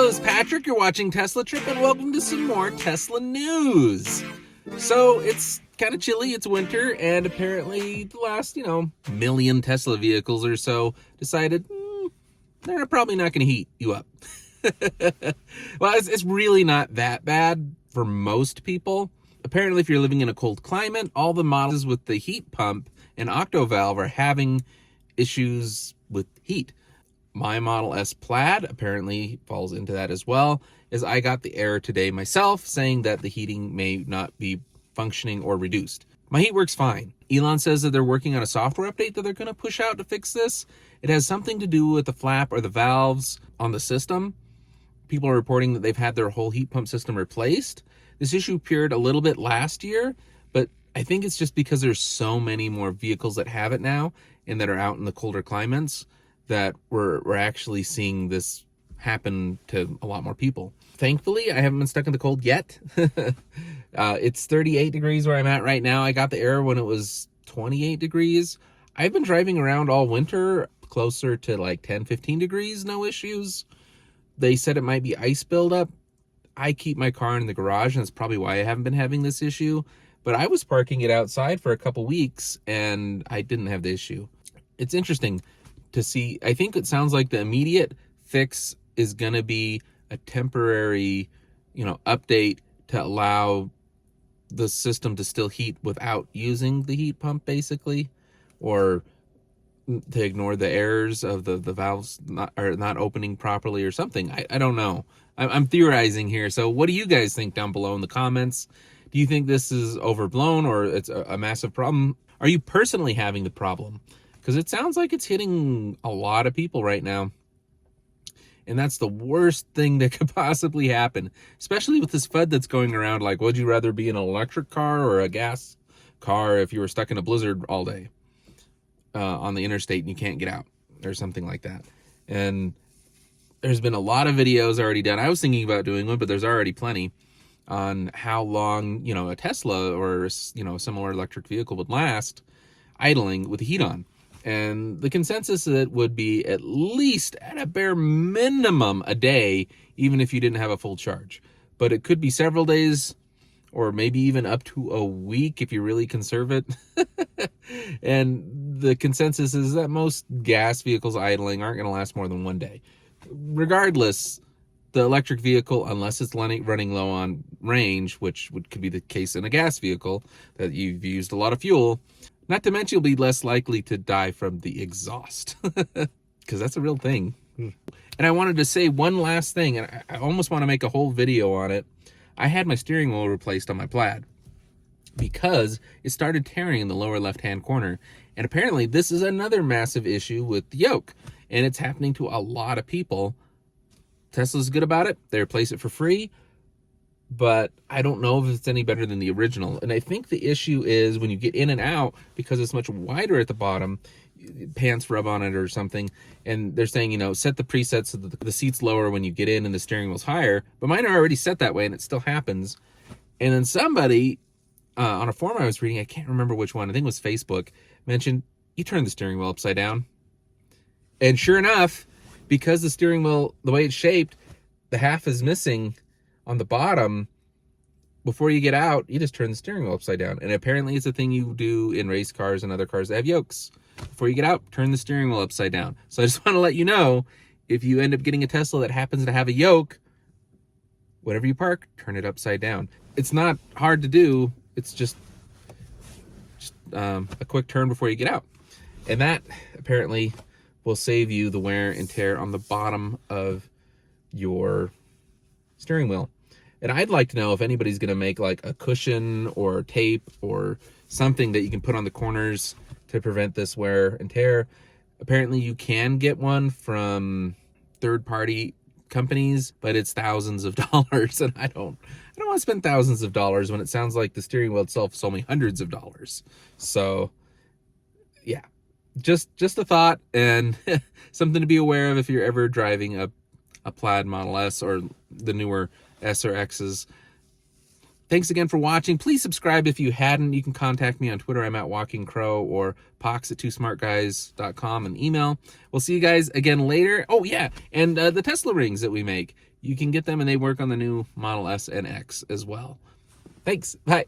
Hello, it's Patrick. You're watching Tesla Trip, and welcome to some more Tesla news. So it's kind of chilly, it's winter, and apparently the last, million Tesla vehicles or so decided they're probably not going to heat you up. Well, it's really not that bad for most people. Apparently, if you're living in a cold climate, all the models with the heat pump and octo valve are having issues with heat. My Model S Plaid apparently falls into that as well, as I got the error today myself saying that the heating may not be functioning or reduced. My heat works fine. Elon says that they're working on a software update that they're going to push out to fix this. It has something to do with the flap or the valves on the system. People are reporting that they've had their whole heat pump system replaced. This issue appeared a little bit last year, but I think it's just because there's so many more vehicles that have it now and that are out in the colder climates that we're actually seeing this happen to a lot more people. Thankfully, I haven't been stuck in the cold yet. It's 38 degrees where I'm at right now. I got the error when it was 28 degrees. I've been driving around all winter closer to like 10, 15 degrees, no issues. They said it might be ice buildup. I keep my car in the garage, and that's probably why I haven't been having this issue. But I was parking it outside for a couple weeks, and I didn't have the issue. It's interesting to see. I think it sounds like the immediate fix is going to be a temporary, update to allow the system to still heat without using the heat pump, basically, or to ignore the errors of the valves not opening properly or something. I don't know. I'm theorizing here. So what do you guys think down below in the comments? Do you think this is overblown or it's a massive problem? Are you personally having the problem? Because it sounds like it's hitting a lot of people right now. And that's the worst thing that could possibly happen, especially with this FUD that's going around. Like, would you rather be in an electric car or a gas car if you were stuck in a blizzard all day on the interstate and you can't get out or something like that? And there's been a lot of videos already done. I was thinking about doing one, but there's already plenty on how long, a Tesla or, a similar electric vehicle would last idling with the heat on. And the consensus is it would be at least at a bare minimum a day, even if you didn't have a full charge. But it could be several days or maybe even up to a week if you really conserve it. And the consensus is that most gas vehicles idling aren't going to last more than one day. Regardless, the electric vehicle, unless it's running low on range, which could be the case in a gas vehicle, that you've used a lot of fuel, not to mention you'll be less likely to die from the exhaust, because that's a real thing. And I wanted to say one last thing, and I almost want to make a whole video on it. I had my steering wheel replaced on my Plaid because it started tearing in the lower left-hand corner. And apparently this is another massive issue with the yoke, and it's happening to a lot of people. Tesla's good about it. They replace it for free. But I don't know if it's any better than the original. And I think the issue is when you get in and out, because it's much wider at the bottom, pants rub on it or something. And they're saying, set the presets so that the seat's lower when you get in and the steering wheel's higher. But mine are already set that way, and it still happens. And then somebody on a forum I was reading, I can't remember which one, I think it was Facebook, mentioned, you turn the steering wheel upside down. And sure enough, because the steering wheel, the way it's shaped, the half is missing on the bottom. Before you get out, you just turn the steering wheel upside down. And apparently it's a thing you do in race cars and other cars that have yokes. Before you get out, turn the steering wheel upside down. So I just want to let you know, if you end up getting a Tesla that happens to have a yoke, whenever you park, turn it upside down. It's not hard to do. It's just a quick turn before you get out. And that apparently will save you the wear and tear on the bottom of your steering wheel. And I'd like to know if anybody's going to make like a cushion or tape or something that you can put on the corners to prevent this wear and tear. Apparently you can get one from third-party companies, but it's thousands of dollars, and I don't want to spend thousands of dollars when it sounds like the steering wheel itself is only hundreds of dollars. So yeah, just a thought, and something to be aware of if you're ever driving a Plaid Model S or the newer S or X's. Thanks again for watching. Please subscribe if you hadn't. You can contact me on Twitter. I'm at Walking Crow, or pox@twosmartguys.com, and email. We'll see you guys again later. Oh, yeah, and the Tesla rings that we make. you can get them, and they work on the new Model S and X as well. Thanks. Bye.